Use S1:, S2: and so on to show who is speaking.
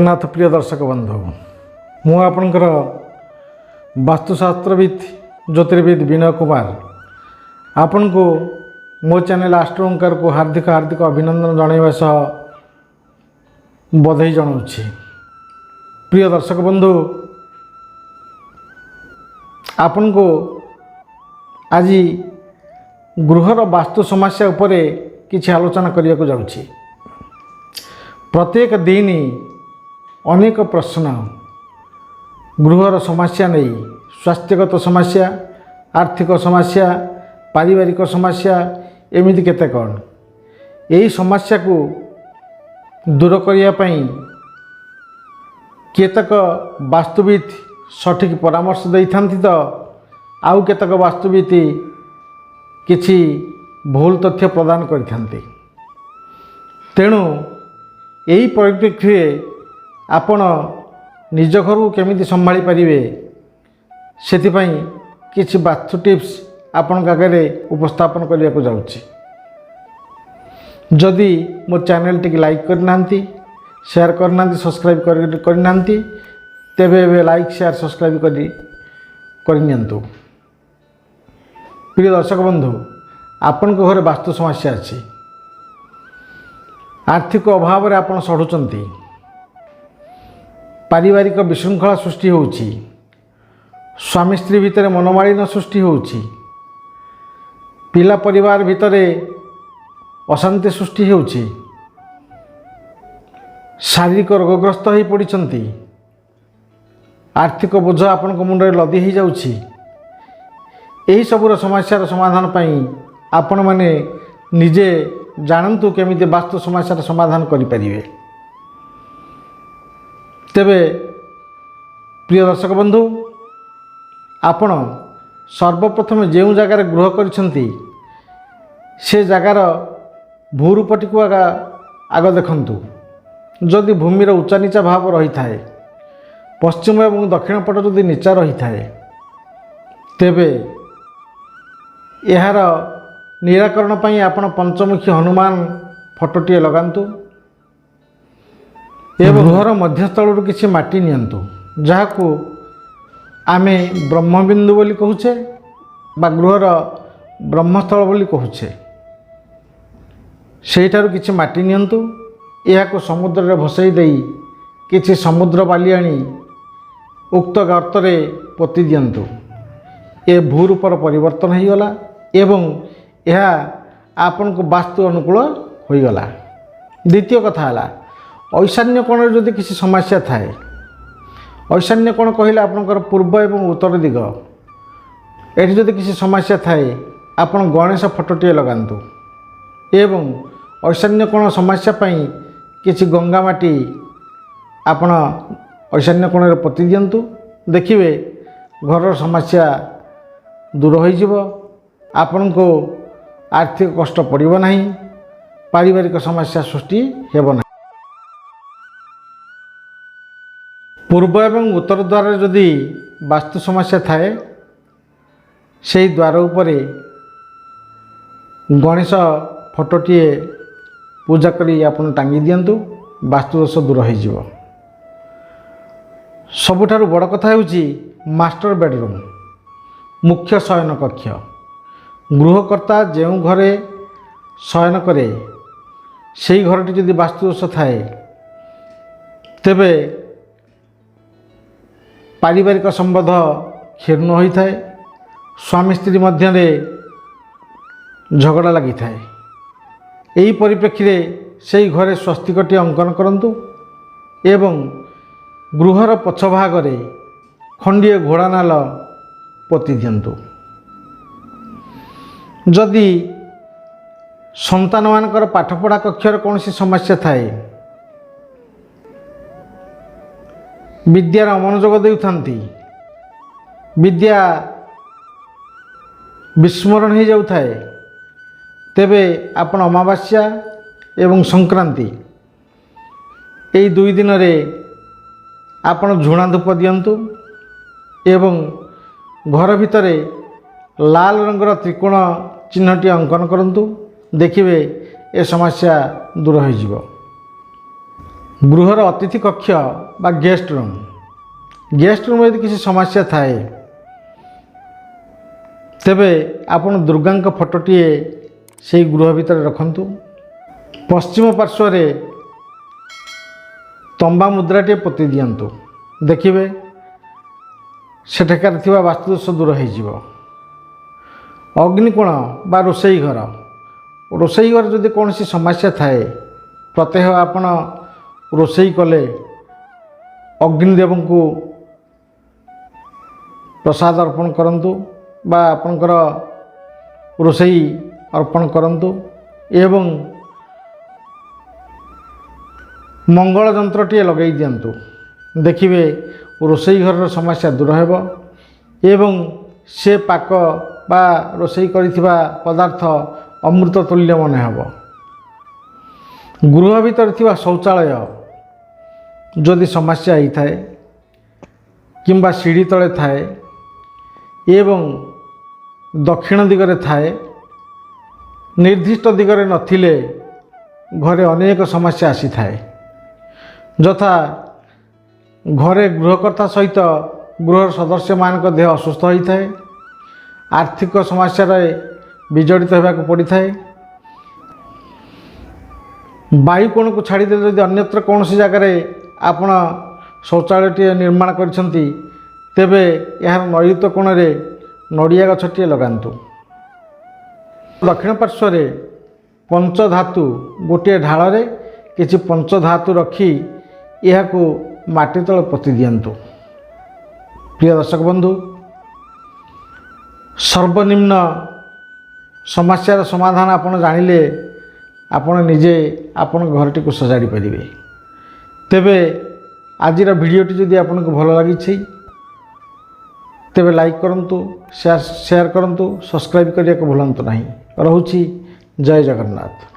S1: जगन्नाथ प्रिय दर्शक बंधु मु आपणकर वास्तुशास्त्रविद ज्योतिर्विद विनय कुमार आपण को मो चैनल आस्ट्रो ओंकार को हार्दिक हार्दिक अभिनंदन जणाइबा सह बधाई जनाऊँगी। प्रिय दर्शक बंधु आपण को आज गृहर वास्तु समस्या उपरे किछि आलोचना करिया को जाउछि। प्रत्येक दिन अनेक प्रश्न गृहर समस्या नहीं, स्वास्थ्यगत समस्या, आर्थिक समस्या, पारिवारिक समस्या, एमिति केते कौन यही समस्या को दूर करने केतक वास्तुविद सठिक परामर्श देइथांती तो आउ केतक वास्तुविद किछि भूल तथ्य प्रदान करिथांती। तेणु यही परिप्रेक्षी आपण निज घर को केमिति संभाली पारिबे सेथिपई किछि वास्तु टिप्स आपण आगे उपस्थापन करने को जाउछि। जदि मो चैनल टी लाइक करना, शेयर करना, सब्सक्राइब करना तेबे लाइक शेयर सब्सक्राइब करनियंतु। प्रिय दर्शक बंधु आपण को घरे वास्तु समस्या अछि, आर्थिक अभाव रे आपण सढ़ुचंती, पारिवारिक विशृंखला सृष्टि होउछि, स्वामी स्त्री भितर मनोमालिन्य सृष्टि होउछि, पिला परिवार भितर अशांति सृष्टि होउछि, शारीरिक रोगग्रस्त हो पड़िछंती, आर्थिक बोझ आपण मुंडे लदी हो जाउछि। एही सबुर समस्यार समाधान पई आपण माने निजे जानतु केमिति वास्तु समस्यार समाधान करिपारिबे। तेबे प्रिय दर्शक बंधु आपण सर्वप्रथम जो जगार गृह करिसंती से जगार भूरूपटी को आग देखंतु। जदि भूमिर उच्चा नीचा भाव रही थाए, पश्चिम एवं दक्षिण पट जदि नीचा रही थाए, तेबे यार निराकरण पई आपण पंचमुखी हनुमान फोटोटीए लगांतु एवं गृहर मध्यस्थल किसी माटी नियंतु, जहाकू आमे ब्रह्मबिंदु बोली कहूचे बा गृहर ब्रह्मस्थल बोली कहूचे। सेठारु किछि माटी नियंतु, एहाको समुद्र रे भसई देई किछि समुद्र बाली आनी उक्त गर्तरे पोति दियंतु। ए भूरूपर परिवर्तन हो गला एवं यह आपन को वास्तु अनुकूल हो गला। द्वितीय कथा है ईशान्य कोण जदि किसी समस्या थाए, ईशान्य कोण कहले आपनकर पूर्व एवं उत्तर दिग, एठी जदि किसी समस्या थाए आपन गणेश फोटोटीए लगांतु एवं ईशान्य कोण समस्या पई किछि गंगा माटी आपण ईशान्य कोण रे पोति दियंतु। देखिबे घर समस्या दूर हो जिवो, आपन को आर्थिक कष्ट पड़िबो नहीं, पारिवारिक समस्या सृष्टि हेबो नहीं। पूर्व एवं उत्तर द्वार जदि वास्तु समस्या थाए, से द्वार उपरे गणेश फोटोटीए पूजा करी आपन टांगी दियंतु, वास्तु दोष दूर हो जिवो। सबुठारु बड़ कथा हेउची मास्टर बेडरूम, मुख्य शयन कक्ष। गृहकर्ता जो घरे शयन करे से घरटी जदि वास्तुदोष थाए, तेबे पारिवारिक संबंध क्षीर्ण होता है, स्वामी स्त्री मध्य झगड़ा लगी थाए। यही परिप्रेक्षी से घरे स्वस्तिकटी अंकन करंतु एवं गृहर पछभागे खंडीय घोड़ा नाल पोति दियंतु। जदि संतान मानकर पाठपढ़ा कक्षर कौन सी समस्या थाए, विद्यार अमनोजोग देउथांती, विद्या विस्मरण हो जाउथाए, तेबे आपण अमावास्या एवं संक्रांति यही दुई दिन रे आपण झुणा धूप दियंतु एवं घर भितरे लाल रंगर त्रिकोण चिन्हटी अंकन करंतु। देखिबे ए समस्या दूर हो जिवो। गृहर अतिथि कक्ष बा गेस्ट रूम यदि किसी समस्या थाए तेबे आपण दुर्गा फोटोटी से गृह भितर रखंतु। पश्चिम पार्श्व तंबा मुद्राटे पोति दियंतु। देखिए सेठाकार थिबा वास्तुदोष दूर हो। अग्निकोण बा रोसई घर जदि कौन सी समस्या थाए प्रत्यह आपण रोसई कले अग्निदेव को प्रसाद अर्पण करंतु बा आपणकर रोसई अर्पण करंतु एवं मंगल जंत्रटी लगे दिंतु। देखिए रोसई घर समस्या दूर हो एवं से पाक बा रोसई करिथिबा पदार्थ अमृत तुल्य मन हेब। गृह भीतर थिबा शौचालय जदि समस्या ही थाए किंबा सीढ़ी तले थाए एवं दक्षिण दिगरे थाए निर्दिष्ट दिगरे नथिले घरे अनेक समस्या आसी थाए। यथा घरे गृहकर्ता सहित गृह सदस्य मान देह असुस्थ होता है, आर्थिक समस्या विजड़ित होगा पड़ी थाए। वायु कोण को छाड़दे जदि अन्यत्र कौन सी जगार आपण शौचालय निर्माण करिसेंती तेबे यार नैऋत कोण रे नड़िया गछटी लगांतु। दक्षिण पार्श्व पंचधातु गोटे ढाल रे किछि पंचधातु रखी यहाकू माटी तले पोति दियंतु। प्रिय दर्शक बंधु, सर्वनिम्न समस्यार समाधान आपण जानिले आपण निजे आपण घरटी को सजाड़ी पारिबे। तेबे आजिर भिडियोटी जदि आपन को भल लगी तेबे लाइक करंतु, शेयर करंतु, सब्सक्राइब करिया को भूलंतु नहीं। रहुछि जय जगन्नाथ।